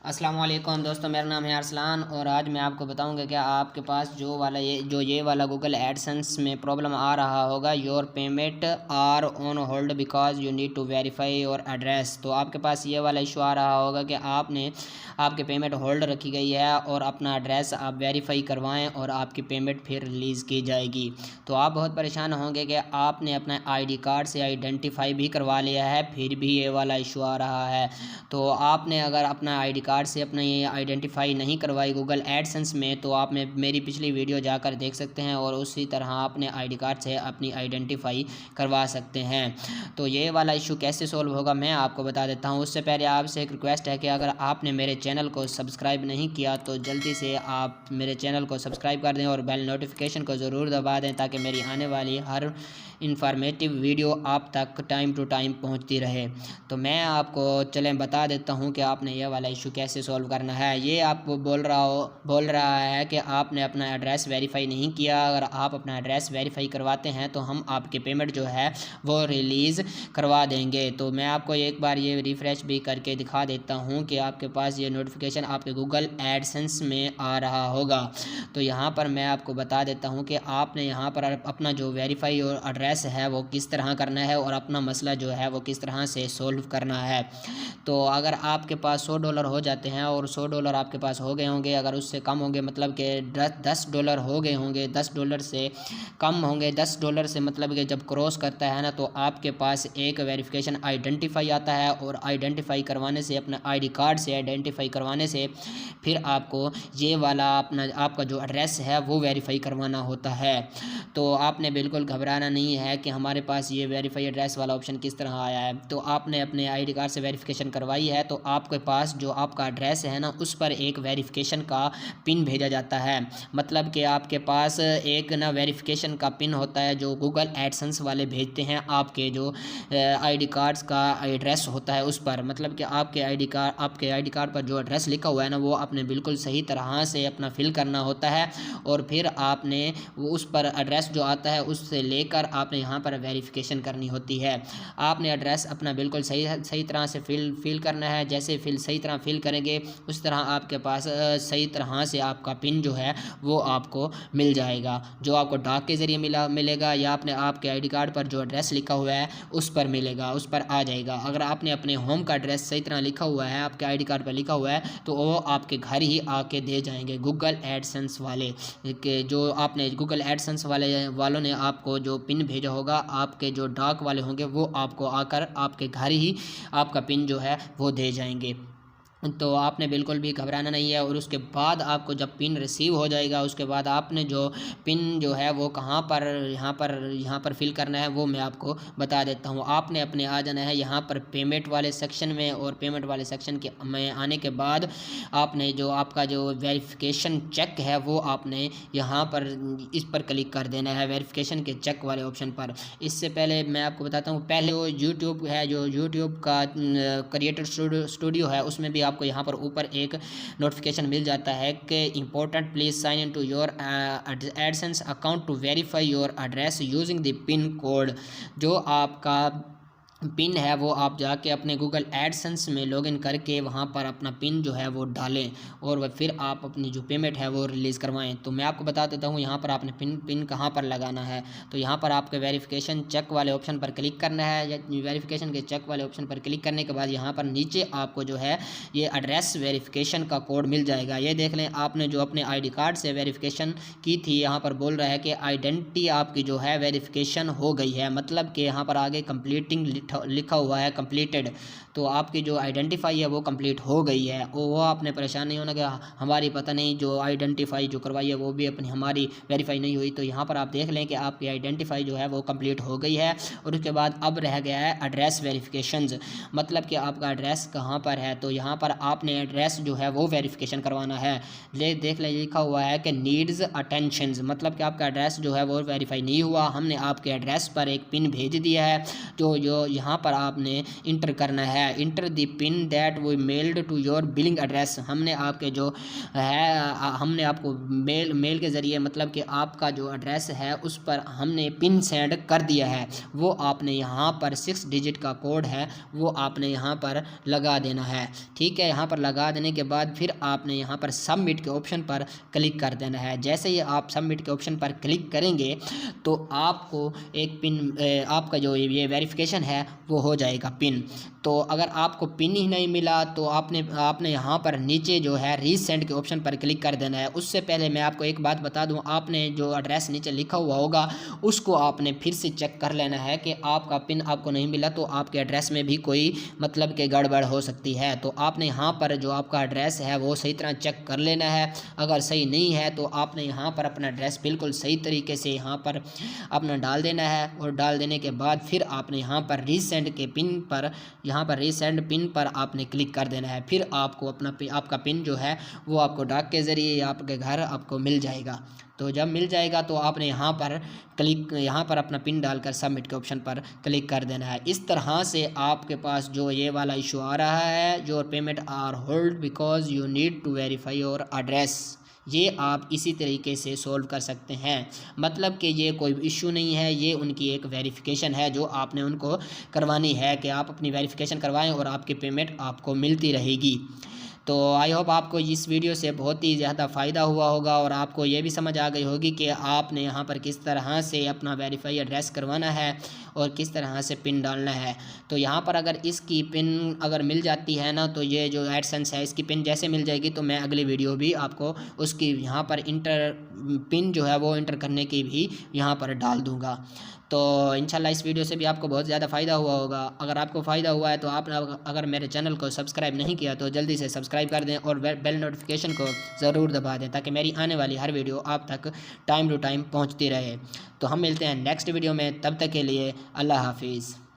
अस्सलाम वालेकुम दोस्तों, मेरा नाम है अरसलान और आज मैं आपको बताऊंगा कि आपके पास ये वाला गूगल एडसेंस में प्रॉब्लम आ रहा होगा। Your payment are on hold because you need to verify your address. तो आपके पास ये वाला इशू आ रहा होगा कि आपके पेमेंट होल्ड रखी गई है और अपना एड्रेस आप वेरीफाई करवाएं और आपकी पेमेंट फिर रिलीज़ की जाएगी। तो आप बहुत परेशान होंगे कि आपने अपना आईडी कार्ड से आइडेंटिफाई भी करवा लिया है, फिर भी ये वाला इशू आ रहा है। तो आपने अगर अपना आईडी कार्ड से अपना ये आइडेंटिफाई नहीं करवाई गूगल एडसेंस में, तो आप मेरी पिछली वीडियो जाकर देख सकते हैं और उसी तरह अपने आईडी कार्ड से अपनी आइडेंटिफाई करवा सकते हैं। तो ये वाला इशू कैसे सोल्व होगा मैं आपको बता देता हूँ। उससे पहले आपसे एक रिक्वेस्ट है कि अगर आपने मेरे चैनल को सब्सक्राइब नहीं किया तो जल्दी से आप मेरे चैनल को सब्सक्राइब कर दें और बेल नोटिफिकेशन को ज़रूर दबा दें ताकि मेरी आने वाली हर इंफॉर्मेटिव वीडियो आप तक टाइम टू टाइम पहुंचती रहे। तो मैं आपको चलें बता देता हूं कि आपने ये वाला इशू कैसे सॉल्व करना है। ये आपको बोल रहा है कि आपने अपना एड्रेस वेरीफाई नहीं किया। अगर आप अपना एड्रेस वेरीफाई करवाते हैं तो हम आपके पेमेंट जो है वो रिलीज़ करवा देंगे। तो मैं आपको एक बार ये रिफ़्रेश भी करके दिखा देता हूँ कि आपके पास ये नोटिफिकेशन आपके गूगल एडसेंस में आ रहा होगा। तो यहाँ पर मैं आपको बता देता हूँ कि आपने यहाँ पर अपना जो वेरीफाई और एड्रेस है वो किस तरह करना है और अपना मसला जो है वो किस तरह से सोल्व करना है। तो अगर आपके पास $100 हो जाते हैं और $100 आपके पास हो गए होंगे, अगर उससे कम होंगे मतलब कि $10 हो गए होंगे, $10 से कम होंगे, $10 से मतलब कि जब क्रॉस करता है ना, तो आपके पास एक वेरिफिकेशन आइडेंटिफाई आता है और आइडेंटिफाई करवाने से अपना आईडी कार्ड से आइडेंटिफाई करवाने से फिर आपको ये वाला आपका जो एड्रेस है वो वेरीफाई करवाना होता है। तो आपने बिल्कुल घबराना नहीं है कि हमारे पास ये वेरीफाई एड्रेस वाला ऑप्शन किस तरह आया है। तो आपने अपने आईडी कार्ड से वेरिफिकेशन करवाई है तो आपके पास जो आपका एड्रेस है ना, उस पर एक वेरिफिकेशन का पिन भेजा जाता है। मतलब कि आपके पास एक ना वेरिफिकेशन का पिन होता है जो गूगल एडसेंस वाले भेजते हैं आपके जो आईडी कार्ड्स का एड्रेस होता है उस पर। मतलब कि आपके आईडी कार्ड पर जो एड्रेस लिखा हुआ है ना, वो आपने बिल्कुल सही तरह से अपना फिल करना होता है और फिर आपने उस पर एड्रेस जो आता है उससे लेकर आपने यहाँ पर वेरिफिकेशन करनी होती है। आपने एड्रेस अपना बिल्कुल सही तरह से फिल करना है। जैसे सही तरह फिल करेंगे उस तरह आपके पास सही तरह से आपका पिन जो है वो आपको मिल जाएगा, जो आपको डाक के ज़रिए मिलेगा या आपके आईडी कार्ड पर जो एड्रेस लिखा हुआ है उस पर मिलेगा, उस पर आ जाएगा। अगर आपने अपने होम का एड्रेस सही तरह लिखा हुआ है, आपके आईडी कार्ड पर लिखा हुआ है, तो वो आपके घर ही आके दे जाएंगे गूगल एडसेंस वाले। कि जो आपने गूगल एडसेंस वालों ने आपको जो पिन भेजा होगा, आपके जो डाक वाले होंगे वो आपको आकर आपके घर ही आपका पिन जो है वो दे जाएंगे। तो आपने बिल्कुल भी घबराना नहीं है। और उसके बाद आपको जब पिन रिसीव हो जाएगा उसके बाद आपने जो पिन जो है वो कहाँ पर यहाँ पर फिल करना है वो मैं आपको बता देता हूँ। आपने अपने आ जाना है यहाँ पर पेमेंट वाले सेक्शन में और पेमेंट वाले सेक्शन के में आने के बाद आपने जो आपका जो वेरिफिकेशन चेक है वो आपने यहाँ पर इस पर क्लिक कर देना है, वेरिफिकेशन के चेक वाले ऑप्शन पर। इससे पहले मैं आपको बताता हूँ, पहले वो यूट्यूब है, जो यूट्यूब का क्रिएटर स्टूडियो है, उसमें भी आपको यहाँ पर ऊपर एक नोटिफिकेशन मिल जाता है कि important please sign in to your AdSense account to verify your address using the pin code. जो आपका पिन है वो आप जाके अपने गूगल एडसेंस में लॉगिन करके वहाँ पर अपना पिन जो है वो डालें और फिर आप अपनी जो पेमेंट है वो रिलीज़ करवाएं। तो मैं आपको बता देता हूँ यहाँ पर आपने पिन कहाँ पर लगाना है। तो यहाँ पर आपके वेरिफिकेशन चेक वाले ऑप्शन पर क्लिक करना है। वेरिफिकेशन के चेक वाले ऑप्शन पर क्लिक करने के बाद यहाँ पर नीचे आपको जो है ये एड्रेस वेरिफिकेशन का कोड मिल जाएगा। ये देख लें, आपने जो अपने आई कार्ड से वेरिफिकेशन की थी, यहाँ पर बोल रहा है कि आइडेंटिटी आपकी जो है वेरिफिकेशन हो गई है। मतलब कि यहाँ पर आगे कंप्लीटिंग लिखा हुआ है कंप्लीटेड। तो आपकी जो आइडेंटिफाई है वो कंप्लीट हो गई है। वो आपने परेशान नहीं होना कि हमारी पता नहीं जो आइडेंटिफाई जो करवाई है वो भी अपनी हमारी वेरीफाई नहीं हुई। तो यहाँ पर आप देख लें कि आपकी आइडेंटिफाई जो है वो कंप्लीट हो गई है। और उसके बाद अब रह गया है एड्रेस वेरिफिकेशंस, मतलब कि आपका एड्रेस कहाँ पर है। तो यहाँ पर आपने एड्रेस जो है वो वेरिफिकेशन करवाना है। देख लें लिखा हुआ है कि नीड्स अटेंशंस, मतलब कि आपका एड्रेस जो है वो वेरीफाई नहीं हुआ। हमने आपके एड्रेस पर एक पिन भेज दिया है जो यहाँ पर आपने इंटर करना है। है। Enter the pin that we mailed to your billing address, हमने आपके जो है हमने आपको मेल के ज़रिए मतलब कि आपका जो एड्रेस है उस पर हमने पिन सेंड कर दिया है। वो आपने यहाँ पर 6 डिजिट का कोड है वो आपने यहाँ पर लगा देना है। ठीक है, यहाँ पर लगा देने के बाद फिर आपने यहाँ पर सबमिट के ऑप्शन पर क्लिक कर देना है। जैसे ही आप सबमिट के ऑप्शन पर क्लिक करेंगे तो आपको एक पिन आपका जो ये वेरिफिकेशन है वो हो जाएगा पिन। तो अगर आपको पिन ही नहीं मिला तो आपने यहाँ पर नीचे जो है रीसेंड के ऑप्शन पर क्लिक कर देना है। उससे पहले मैं आपको एक बात बता दूँ, आपने जो एड्रेस नीचे लिखा हुआ होगा उसको आपने फिर से चेक कर लेना है कि आपका पिन आपको नहीं मिला तो आपके एड्रेस में भी कोई मतलब कि गड़बड़ हो सकती है। तो आपने यहाँ पर जो आपका एड्रेस है वो सही तरह चेक कर लेना है। अगर सही नहीं है तो आपने यहाँ पर अपना एड्रेस बिल्कुल सही तरीके से यहाँ पर अपना डाल देना है और डाल देने के बाद फिर आपने यहाँ पर रीसेंड के पिन पर यहाँ पर रीसेंड पिन पर आपने क्लिक कर देना है। फिर आपको आपका पिन जो है वो आपको डाक के ज़रिए आपके घर आपको मिल जाएगा। तो जब मिल जाएगा तो आपने यहाँ पर अपना पिन डालकर सबमिट के ऑप्शन पर क्लिक कर देना है। इस तरह से आपके पास जो ये वाला इशू आ रहा है, your payment are hold because you need to verify your address, ये आप इसी तरीके से सॉल्व कर सकते हैं। मतलब कि ये कोई इशू नहीं है, ये उनकी एक वेरिफिकेशन है जो आपने उनको करवानी है कि आप अपनी वेरिफिकेशन करवाएं और आपकी पेमेंट आपको मिलती रहेगी। तो आई होप आपको इस वीडियो से बहुत ही ज़्यादा फ़ायदा हुआ होगा और आपको ये भी समझ आ गई होगी कि आपने यहाँ पर किस तरह से अपना वेरीफाई एड्रेस करवाना है और किस तरह से पिन डालना है। तो यहाँ पर अगर इसकी पिन अगर मिल जाती है ना, तो ये जो एडसेंस है इसकी पिन जैसे मिल जाएगी तो मैं अगली वीडियो भी आपको उसकी यहाँ पर पिन जो है वो इंटर करने की भी यहाँ पर डाल दूँगा। तो इंशाल्लाह इस वीडियो से भी आपको बहुत ज़्यादा फ़ायदा हुआ होगा। अगर आपको फ़ायदा हुआ है तो आपने अगर मेरे चैनल को सब्सक्राइब नहीं किया तो जल्दी से सब्सक्राइब कर दें और बेल नोटिफिकेशन को ज़रूर दबा दें ताकि मेरी आने वाली हर वीडियो आप तक टाइम टू टाइम पहुंचती रहे। तो हम मिलते हैं नेक्स्ट वीडियो में, तब तक के लिए अल्लाह हाफिज़।